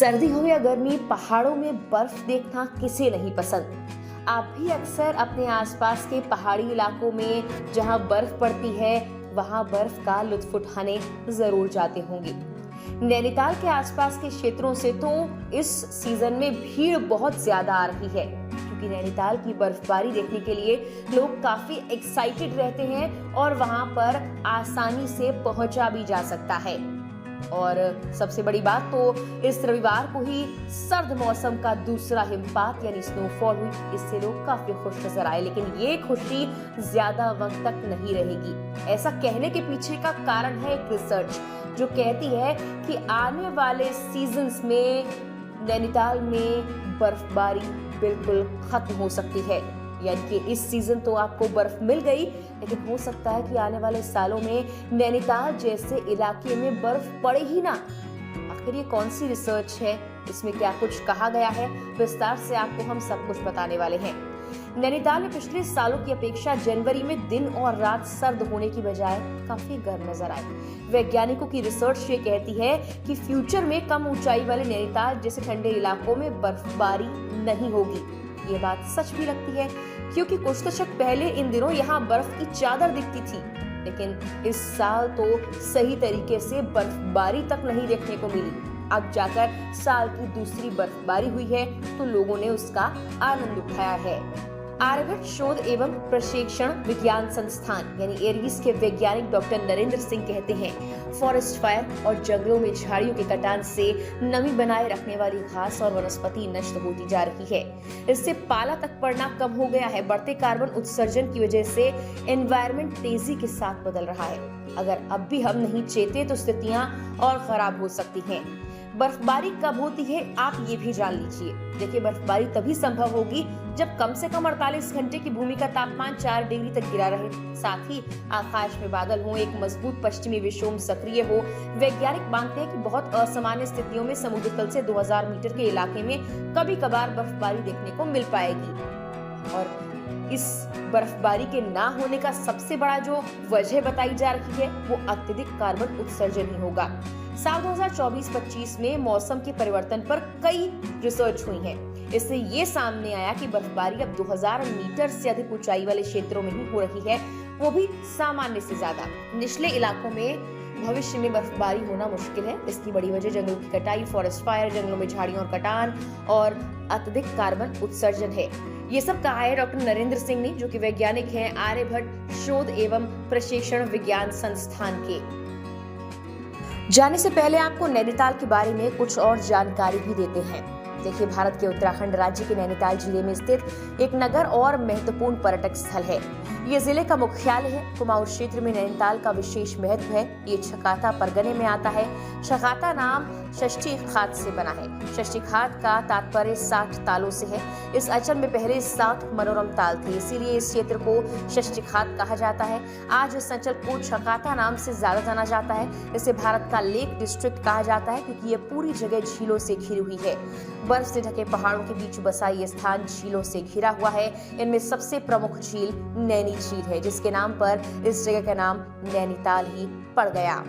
सर्दी हो या गर्मी, पहाड़ों में बर्फ देखना किसे नहीं पसंद। आप भी अक्सर अपने आसपास के पहाड़ी इलाकों में जहां बर्फ पड़ती है वहां बर्फ का लुत्फ उठाने जरूर जाते होंगे। नैनीताल के आसपास के क्षेत्रों से तो इस सीजन में भीड़ बहुत ज्यादा आ रही है, क्योंकि नैनीताल की बर्फबारी देखने के लिए लोग काफी एक्साइटेड रहते हैं और वहां पर आसानी से पहुंचा भी जा सकता है। और सबसे बड़ी बात तो इस रविवार को ही सर्द मौसम का दूसरा हिमपात यानी स्नोफॉल हुई, इससे लोग काफी खुश नजर आए। लेकिन ये खुशी ज्यादा वक्त तक नहीं रहेगी। ऐसा कहने के पीछे का कारण है एक रिसर्च जो कहती है कि आने वाले सीजन्स में नैनीताल में बर्फबारी बिल्कुल खत्म हो सकती है। यानी कि इस सीजन तो आपको बर्फ मिल गई, लेकिन हो सकता है कि आने वाले सालों में नैनीताल जैसे इलाके में बर्फ पड़े ही ना। आखिर ये कौन सी रिसर्च है, इसमें क्या कुछ कहा गया है, विस्तार से आपको हम सब कुछ बताने वाले हैं। नैनीताल में पिछले सालों की अपेक्षा जनवरी में दिन और रात सर्द होने की बजाय काफी गर्म नजर आए। वैज्ञानिकों की रिसर्च ये कहती है कि फ्यूचर में कम ऊंचाई वाले नैनीताल जैसे ठंडे इलाकों में बर्फबारी नहीं होगी। ये बात सच भी लगती है, क्योंकि कुछ दशक पहले इन दिनों यहाँ बर्फ की चादर दिखती थी, लेकिन इस साल तो सही तरीके से बर्फबारी तक नहीं देखने को मिली। अब जाकर साल की दूसरी बर्फबारी हुई है तो लोगों ने उसका आनंद उठाया है। आर्यभट्ट शोध एवं प्रशिक्षण विज्ञान संस्थान यानी एरीज के वैज्ञानिक डॉक्टर नरेंद्र सिंह कहते हैं, फॉरेस्ट फायर और जंगलों में झाड़ियों के कटान से नमी बनाए रखने वाली घास और वनस्पति नष्ट होती जा रही है। इससे पाला तक पड़ना कम हो गया है। बढ़ते कार्बन उत्सर्जन की वजह से एनवायरनमेंट तेजी के साथ बदल रहा है। अगर अब भी हम नहीं चेते तो स्थितियां और खराब हो सकती हैं। बर्फबारी कब होती है आप ये भी जान लीजिए। देखिए, बर्फबारी तभी संभव होगी जब कम से कम 48 घंटे की भूमि का तापमान 4 डिग्री तक गिरा रहे, साथ ही आकाश में बादल हो, एक मजबूत पश्चिमी विक्षोभ सक्रिय हो। वैज्ञानिक मानते हैं कि बहुत असामान्य स्थितियों में समुद्र तल से 2000 मीटर के इलाके में कभी कभार बर्फबारी देखने को मिल पाएगी। और इस बर्फबारी के ना होने का सबसे बड़ा जो वजह बताई जा रही है वो अत्यधिक कार्बन उत्सर्जन ही होगा। साल 2024-25 में मौसम के परिवर्तन पर कई रिसर्च हुई है। इससे ये सामने आया कि बर्फबारी अब 2000 मीटर से अधिक ऊंचाई वाले क्षेत्रों में ही हो रही है, वो भी सामान्य से ज्यादा। निचले इलाकों में भविष्य में बर्फबारी होना मुश्किल है। इसकी बड़ी वजह जंगलों की कटाई, फॉरेस्ट फायर, जंगलों में झाड़ियों और कटान और अत्यधिक कार्बन उत्सर्जन है। ये सब कहा है डॉक्टर नरेंद्र सिंह ने, जो कि वैज्ञानिक हैं आर्यभट्ट शोध एवं प्रशिक्षण विज्ञान संस्थान के। जाने से पहले आपको नैनीताल के बारे में कुछ और जानकारी भी देते हैं। देखिए, भारत के उत्तराखंड राज्य के नैनीताल जिले में स्थित एक नगर और महत्वपूर्ण पर्यटक स्थल है। ये जिले का मुख्यालय है। कुमाऊं क्षेत्र में नैनीताल का विशेष महत्व है। ये छकाता परगने में आता है। छकाता नाम षष्ठी खात से बना है। षष्ठी खात का तात्पर्य 60 तालों से है। इस अंचल में पहले 60 मनोरम ताल थे, इसीलिए इस क्षेत्र को षष्ठी खात कहा जाता है। आज इस अंचल को छकाता नाम से ज्यादा जाना जाता है। इसे भारत का लेक डिस्ट्रिक्ट कहा जाता है, क्योंकि ये पूरी जगह झीलों से घिरी हुई है। बर्फ से ढके पहाड़ों के बीच बसा ये स्थान झीलों से घिरा हुआ है। इनमें सबसे प्रमुख झील नैनी झील है, जिसके नाम पर इस जगह का नाम नैनीताल ही पड़ गया।